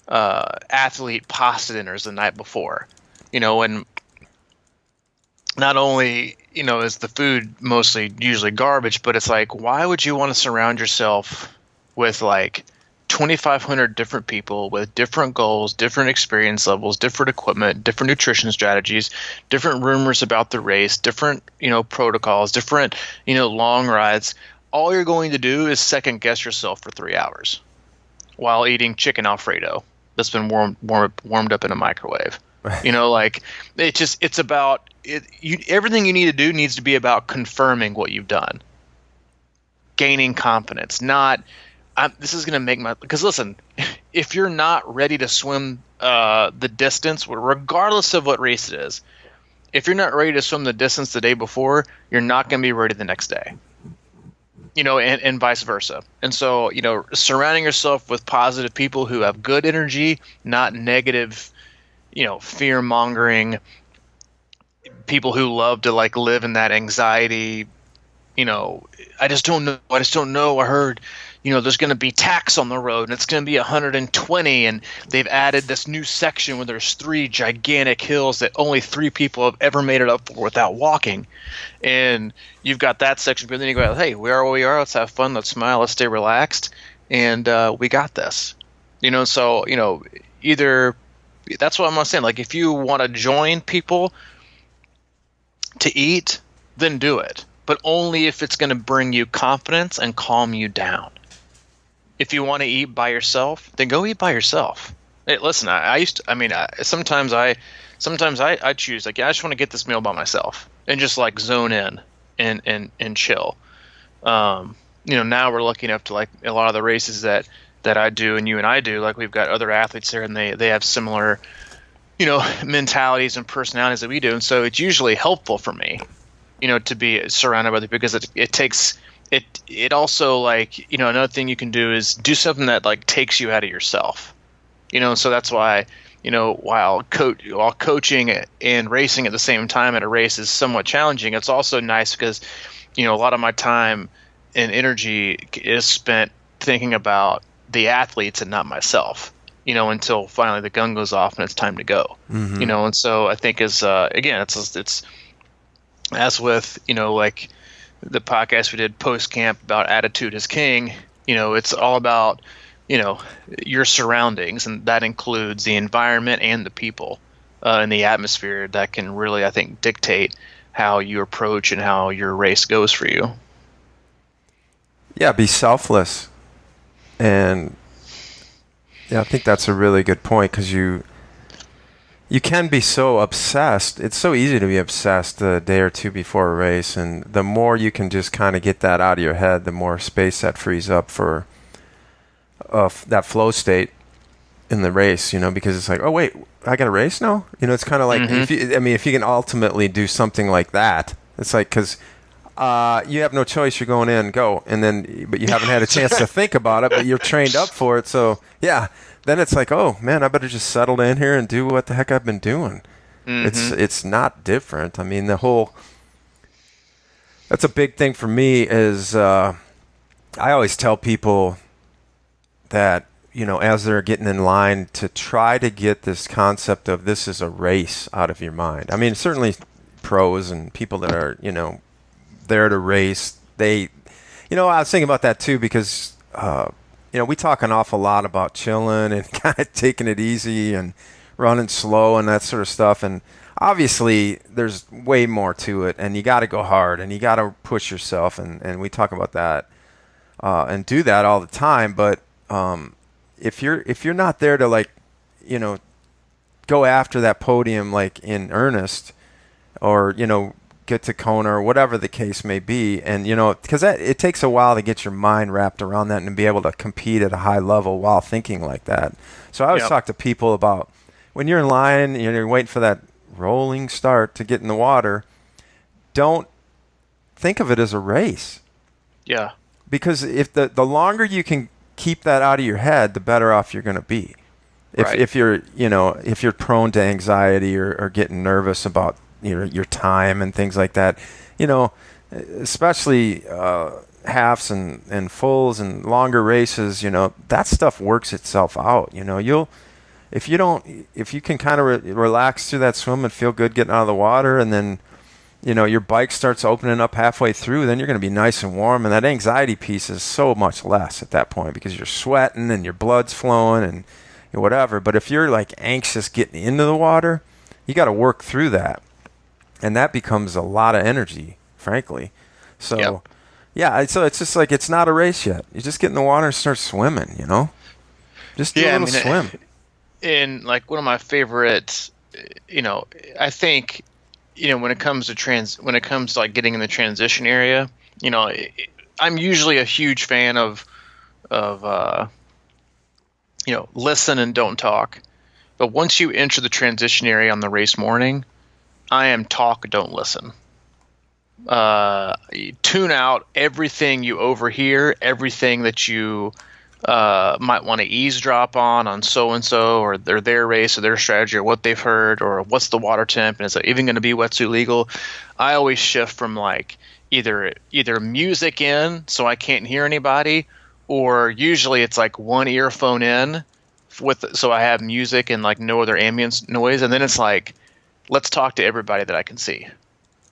athlete pasta dinners the night before, and not only is the food mostly usually garbage, but it's like, why would you want to surround yourself with like 2,500 different people with different goals, different experience levels, different equipment, different nutrition strategies, different rumors about the race, different, protocols, different, long rides. All you're going to do is second guess yourself for 3 hours while eating chicken Alfredo that's been warmed up in a microwave. Like it's about it. Everything you need to do needs to be about confirming what you've done, gaining confidence, not this is going to make because listen, if you're not ready to swim the distance, regardless of what race it is, if you're not ready to swim the distance the day before, you're not going to be ready the next day, and vice versa. And so, surrounding yourself with positive people who have good energy, not negative, fear mongering people who love to like live in that anxiety. I just don't know. I heard, there's going to be tax on the road and it's going to be 120, and they've added this new section where there's 3 gigantic hills that only 3 people have ever made it up for without walking. And you've got that section, but then you go, hey, we are where we are. Let's have fun. Let's smile. Let's stay relaxed. And we got this. So, either that's what I'm saying. Like if you want to join people to eat, then do it. But only if it's going to bring you confidence and calm you down. If you want to eat by yourself, then go eat by yourself. Hey, listen, sometimes I choose, like, I just want to get this meal by myself and just like zone in and chill. Now we're looking up to like a lot of the races that I do and you and I do. Like we've got other athletes there and they have similar, mentalities and personalities that we do. And so it's usually helpful for me, to be surrounded by it, because it takes it also, like, another thing you can do is do something that like takes you out of yourself, so that's why, while coaching and racing at the same time at a race is somewhat challenging, it's also nice because, a lot of my time and energy is spent thinking about the athletes and not myself, until finally the gun goes off and it's time to go. Mm-hmm. And so I think again, it's as with, like the podcast we did post camp about attitude is king, it's all about, your surroundings, and that includes the environment and the people and the atmosphere that can really, I think, dictate how you approach and how your race goes for you. Yeah, be selfless. And yeah, I think that's a really good point, because you can be so obsessed. It's so easy to be obsessed a day or two before a race, and the more you can just kind of get that out of your head, the more space that frees up for that flow state in the race, because it's like, oh wait, I got a race now? It's kind of like, Mm-hmm. if you can ultimately do something like that, it's like, because you have no choice, you're going in, go, but you haven't had a chance to think about it, but you're trained up for it. So yeah, then it's like, oh man, I better just settle in here and do what the heck I've been doing. Mm-hmm. It's not different. I mean, that's a big thing for me is, I always tell people that, as they're getting in line, to try to get this concept of this is a race out of your mind. I mean, certainly pros and people that are, there to race, I was thinking about that too, because, we talk an awful lot about chilling and kind of taking it easy and running slow and that sort of stuff. And obviously, there's way more to it, and you got to go hard, and you got to push yourself, and we talk about that and do that all the time. But if you're not there to like, you know, go after that podium like in earnest, or you know, get to Kona or whatever the case may be, and you know, because it takes a while to get your mind wrapped around that and to be able to compete at a high level while thinking like that. So I always talk to people about when you're in line, you're waiting for that rolling start to get in the water, don't think of it as a race. Yeah. Because if the longer you can keep that out of your head, the better off you're going to be. If you're, you know, if you're prone to anxiety or getting nervous about your time and things like that, you know, especially halves and fulls and longer races, you know, that stuff works itself out. You know, if you can kind of relax through that swim and feel good getting out of the water, and then, you know, your bike starts opening up halfway through, then you're going to be nice and warm, and that anxiety piece is so much less at that point because you're sweating and your blood's flowing and whatever. But if you're like anxious getting into the water, you got to work through that, and that becomes a lot of energy, frankly. So yeah, so it's just like, it's not a race yet. You just get in the water and start swimming, you know, just do a little swim. And like one of my favorite, you know, I think, you know, when it comes to like getting in the transition area, you know, I'm usually a huge fan of you know, listen and don't talk. But once you enter the transition area on the race morning, I am talk, don't listen. You tune out everything you overhear, everything that you might want to eavesdrop on so-and-so or their race or their strategy or what they've heard or what's the water temp and is it even going to be wetsuit legal. I always shift from like either music in so I can't hear anybody, or usually it's like one earphone in so I have music and like no other ambient noise, and then it's like, let's talk to everybody that I can see.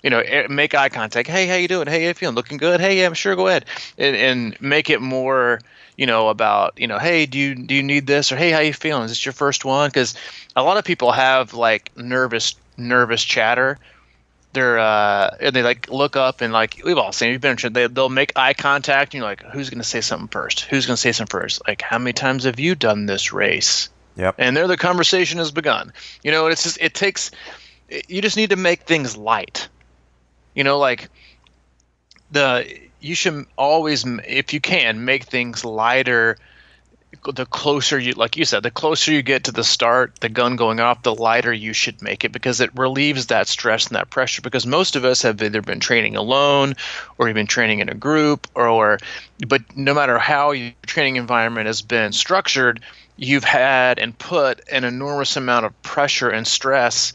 You know, make eye contact. Hey, how you doing? Hey, you feeling? Looking good? Hey, yeah, I'm sure. Go ahead, and make it more, you know, about, you know, hey, do you need this? Or hey, how you feeling? Is this your first one? Because a lot of people have like nervous chatter. And they like look up and like we've all seen. You've been. They'll make eye contact. And you're like, who's going to say something first? Who's going to say something first? Like, how many times have you done this race? Yep. And there the conversation has begun. You know, it's just you just need to make things light. You know, like you should always, if you can, make things lighter. The closer you, like you said, the closer you get to the start, the gun going off, the lighter you should make it, because it relieves that stress and that pressure. Because most of us have either been training alone or you've been training in a group, but no matter how your training environment has been structured, you've had and put an enormous amount of pressure and stress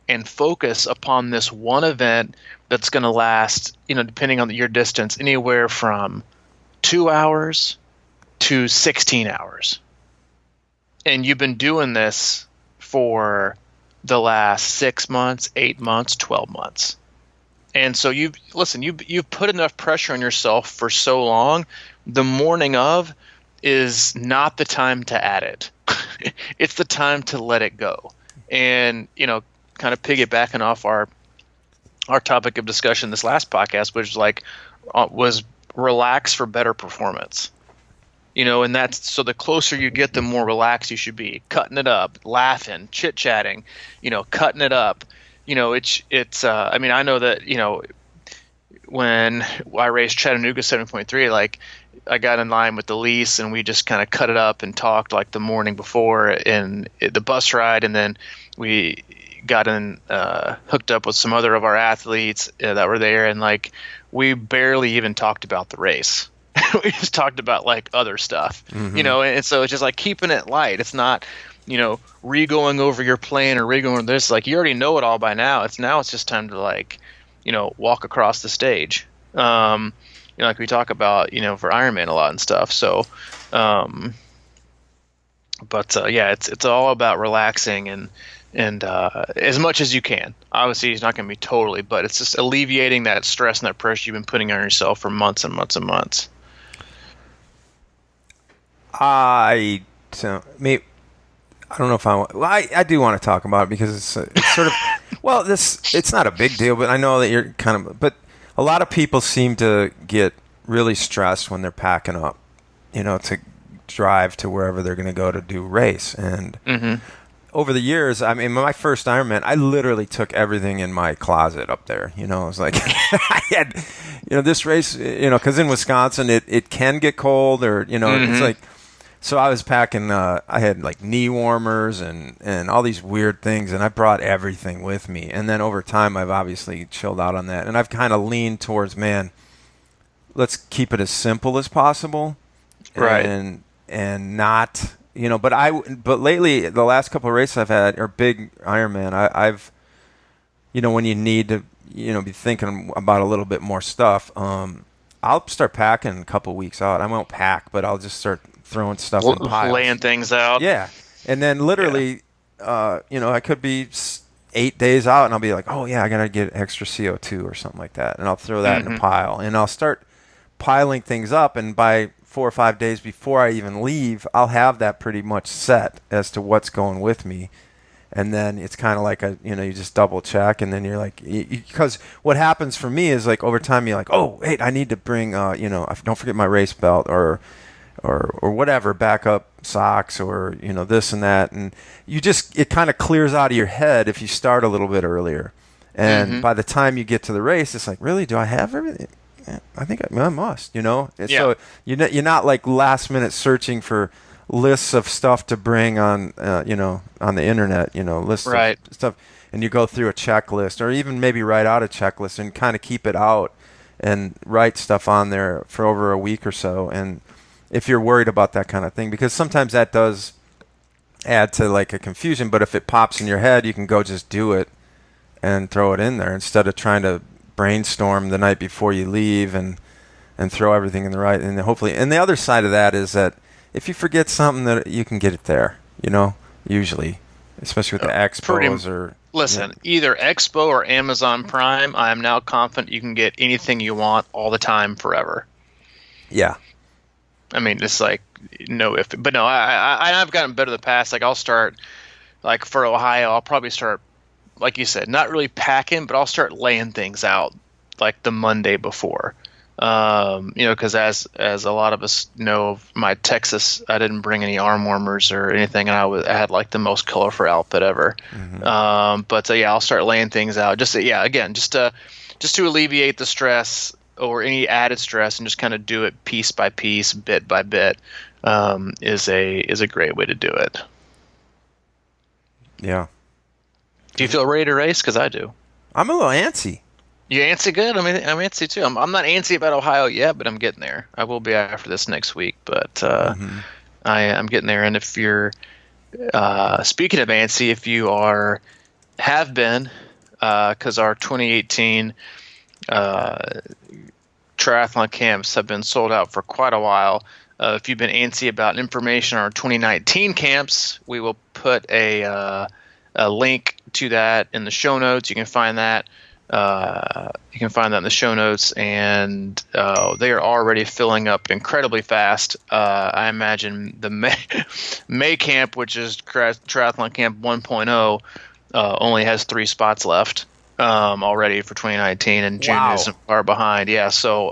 and focus upon this one event that's going to last, you know, depending on your distance, anywhere from 2 hours to 16 hours. And you've been doing this for the last 6 months, 8 months, 12 months. And so you've put enough pressure on yourself for so long. The morning of is not the time to add it. It's the time to let it go. And, you know, kind of piggybacking off our topic of discussion this last podcast, which was relax for better performance. You know, and that's, so the closer you get, the more relaxed you should be. Cutting it up, laughing, chit-chatting, you know, cutting it up. You know, it's I mean, I know that, you know, when I raced Chattanooga 7.3, like I got in line with the lease and we just kind of cut it up and talked like the morning before in the bus ride, and then we got hooked up with some other of our athletes that were there, and like we barely even talked about the race. We just talked about like other stuff, you know, and so it's just like keeping it light. It's not, you know, re-going over your plan or re-going over this. Like you already know it all by now. It's just time to like, you know, walk across the stage. You know, like we talk about, you know, for Ironman a lot and stuff. So, yeah, it's all about relaxing and as much as you can. Obviously, it's not going to be totally, but it's just alleviating that stress and that pressure you've been putting on yourself for months and months and months. I don't know if I want. Well, I do want to talk about it because it's sort of well, it's not a big deal, but I know that you're kind of. But a lot of people seem to get really stressed when they're packing up, to drive to wherever they're going to go to do race. And over the years, I mean, my first Ironman, I literally took everything in my closet up there. It was like I had, this race, because in Wisconsin it can get cold, or it's like. So I was packing. I had like knee warmers and all these weird things, and I brought everything with me. And then over time, I've obviously chilled out on that, and I've kind of leaned towards, man, let's keep it as simple as possible, right? And not, but lately the last couple of races I've had are big Ironman. I've, when you need to, be thinking about a little bit more stuff. I'll start packing a couple weeks out. I won't pack, but I'll just start throwing stuff in piles. Laying things out. Yeah. And then literally, I could be 8 days out and I'll be like, oh, yeah, I got to get extra CO2 or something like that. And I'll throw that in a pile. And I'll start piling things up. And by 4 or 5 days before I even leave, I'll have that pretty much set as to what's going with me. And then it's kind of like you just double check, and then you're like, because what happens for me is like over time you're like, oh, wait, I need to bring, don't forget my race belt or whatever, backup socks or, this and that. And it kind of clears out of your head if you start a little bit earlier. And by the time you get to the race, it's like, really, do I have everything? I think I must, So you're not like last minute searching for lists of stuff to bring on, on the internet, lists of stuff. And you go through a checklist or even maybe write out a checklist and kind of keep it out and write stuff on there for over a week or so. And if you're worried about that kind of thing, because sometimes that does add to like a confusion, but if it pops in your head, you can go just do it and throw it in there instead of trying to brainstorm the night before you leave and throw everything in the right. And hopefully, and the other side of that is that if you forget something, that you can get it there, usually, especially with the expos Listen, either Expo or Amazon Prime, I am now confident you can get anything you want all the time forever. Yeah. I mean, it's like but no, I've gotten better in the past. Like I'll start, like for Ohio, I'll probably start, like you said, not really packing, but I'll start laying things out like the Monday before. Because as a lot of us know, my Texas, I didn't bring any arm warmers or anything, and I had like the most colorful outfit ever. But I'll start laying things out. Just to alleviate the stress or any added stress, and just kind of do it piece by piece, bit by bit, is a great way to do it. Yeah. Do you feel ready to race? Because I do. I'm a little antsy. You antsy good? I mean, I'm antsy too. I'm not antsy about Ohio yet, but I'm getting there. I will be after this next week, but I'm getting there. And if you're speaking of antsy, if you have been, because our 2018 triathlon camps have been sold out for quite a while. If you've been antsy about information on our 2019 camps, we will put a link to that in the show notes. You can find that. In the show notes, and they are already filling up incredibly fast. I imagine the May camp, which is Triathlon Camp 1.0, only has 3 spots left already for 2019, and June isn't far behind. Yeah, so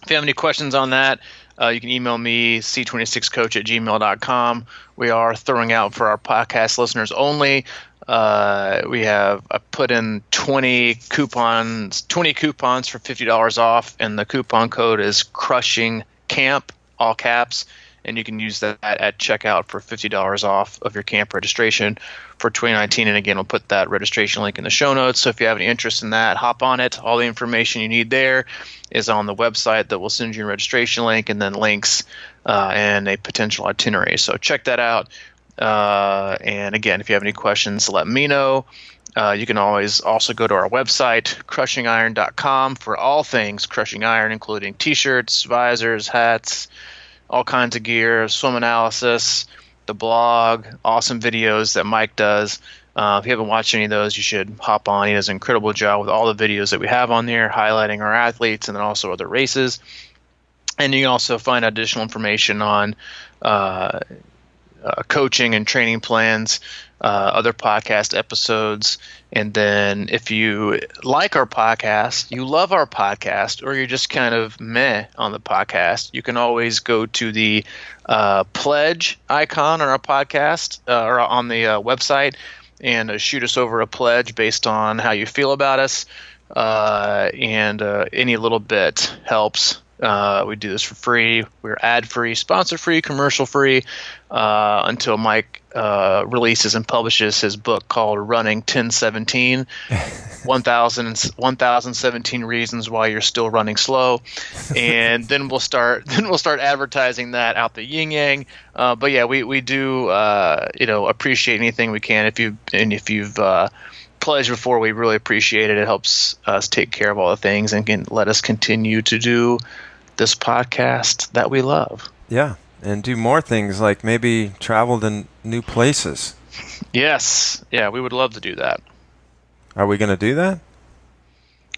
if you have any questions on that, you can email me, c26coach@gmail.com. We are throwing out for our podcast listeners only. I put in 20 coupons for $50 off, and the coupon code is Crushing Camp, all caps, and you can use that at checkout for $50 off of your camp registration for 2019. And again, we'll put that registration link in the show notes. So if you have any interest in that, hop on it. All the information you need there is on the website that will send you a registration link, and then links and a potential itinerary. So check that out. And again, if you have any questions, let me know. You can always also go to our website, crushingiron.com, for all things Crushing Iron, including t-shirts, visors, hats, all kinds of gear, swim analysis, the blog, awesome videos that Mike does. If you haven't watched any of those, you should hop on. He does an incredible job with all the videos that we have on there, highlighting our athletes and then also other races. And you can also find additional information on coaching and training plans, other podcast episodes. And then if you like our podcast, you love our podcast, or you're just kind of meh on the podcast, you can always go to the pledge icon on our podcast or on the website and shoot us over a pledge based on how you feel about us. And any little bit helps. We do this for free. We're ad-free, sponsor-free, commercial-free until Mike releases and publishes his book called Running 1017, 1017 Reasons Why You're Still Running Slow. And then we'll start advertising that out the yin-yang. But yeah, we do appreciate anything we can. If you've pledged before, we really appreciate it. It helps us take care of all the things and can let us continue to do this podcast that we love. Yeah, and do more things like maybe travel to new places. Yes. Yeah, we would love to do that. Are we going to do that?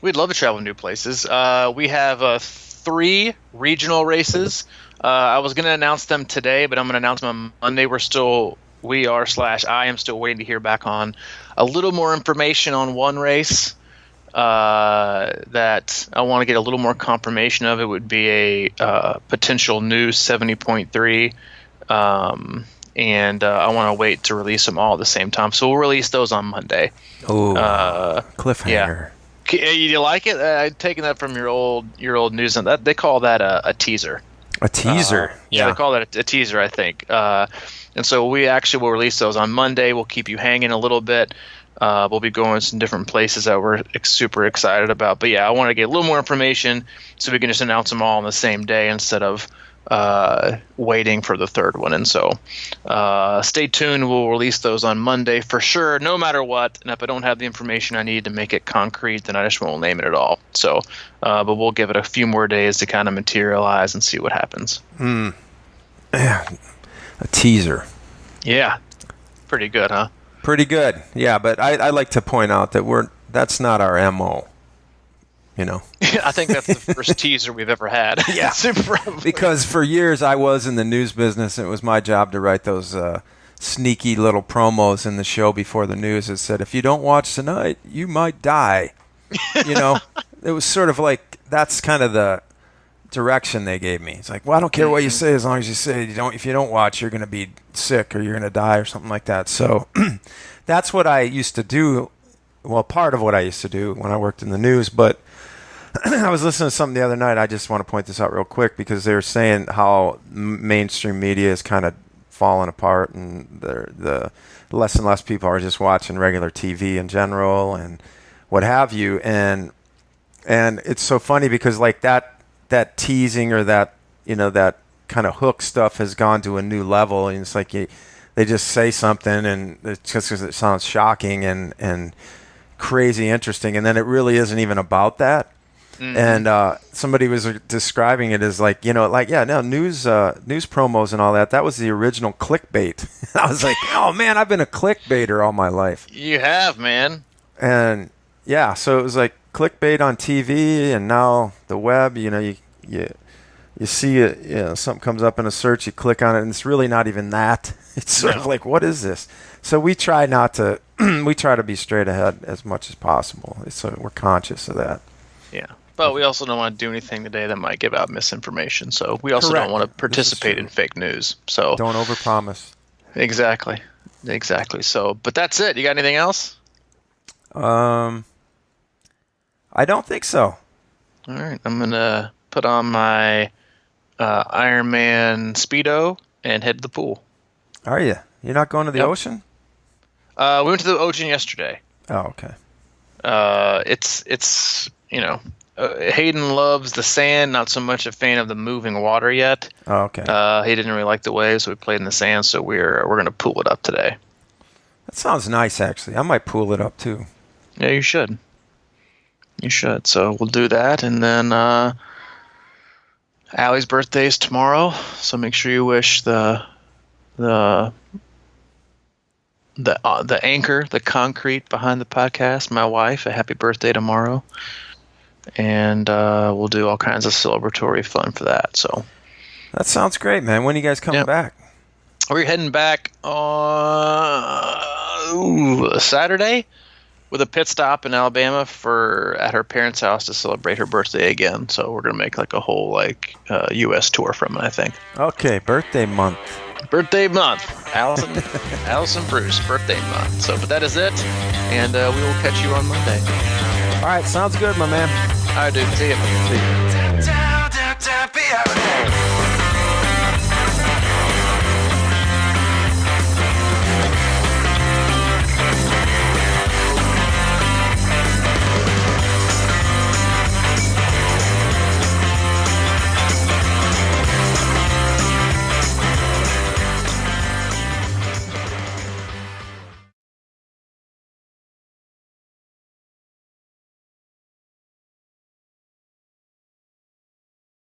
We'd love to travel to new places. We have 3 regional races. I was going to announce them today, but I'm going to announce them on Monday. I am still waiting to hear back on a little more information on one race that I want to get a little more confirmation of. It would be a potential new 70.3, and I want to wait to release them all at the same time. So we'll release those on Monday. Oh, cliffhanger. Yeah. You like it? I've taken that from your old news. That they call that a teaser. A teaser. Yeah, they call that a teaser, I think. And so we actually will release those on Monday. We'll keep you hanging a little bit. We'll be going to some different places that we're super excited about. But yeah, I want to get a little more information so we can just announce them all on the same day instead of waiting for the third one. And so stay tuned. We'll release those on Monday for sure, no matter what. And if I don't have the information I need to make it concrete, then I just won't name it at all. So, but we'll give it a few more days to kind of materialize and see what happens. Yeah, a teaser. Yeah, pretty good, huh? Pretty good. Yeah, but I like to point out that that's not our MO. You know. I think that's the first teaser we've ever had. Yeah. Because for years I was in the news business. And it was my job to write those sneaky little promos in the show before the news that said, if you don't watch tonight, you might die. You know, it was sort of like that's kind of the direction they gave me. It's like, well, I don't care what you say as long as you say if you don't watch, you're going to be sick or you're going to die or something like that. So that's what I used to do. Well, part of what I used to do when I worked in the news, but I was listening to something the other night. I just want to point this out real quick because they were saying how mainstream media is kind of falling apart and the less and less people are just watching regular TV in general and what have you. And it's so funny because like that teasing or that kind of hook stuff has gone to a new level. And it's like they just say something and it's just because it sounds shocking and crazy interesting. And then it really isn't even about that. Mm-hmm. And somebody was describing it as like, news promos and all that was the original clickbait. I was like, oh man, I've been a clickbaiter all my life. You have, man. And yeah, so it was like clickbait on TV and now the web, you see it, something comes up in a search, you click on it and it's really not even that. It's sort of like, what is this? So we try to be straight ahead as much as possible. So we're conscious of that. Yeah. But we also don't want to do anything today that might give out misinformation. So we also don't want to participate in fake news. So don't overpromise. Exactly. So, but that's it. You got anything else? I don't think so. All right. I'm going to put on my Iron Man Speedo and head to the pool. Are you? You're not going to the ocean? We went to the ocean yesterday. Oh, okay. It's Hayden loves the sand, not so much a fan of the moving water yet. Oh, okay. He didn't really like the waves, so we played in the sand, so we're going to pool it up today. That sounds nice, actually. I might pool it up, too. Yeah, you should. So we'll do that, and then Allie's birthday is tomorrow, so make sure you wish the anchor, the concrete behind the podcast, my wife, a happy birthday tomorrow. And we'll do all kinds of celebratory fun for that. So that sounds great, man. When are you guys coming back? We're heading back on Saturday with a pit stop in Alabama at her parents' house to celebrate her birthday again. So we're gonna make like a whole U.S. tour from it, I think. Okay, birthday month. Birthday month, Allison Bruce, birthday month. So, but that is it, and we will catch you on Monday. All right, sounds good, my man. All right, dude. See you. See you.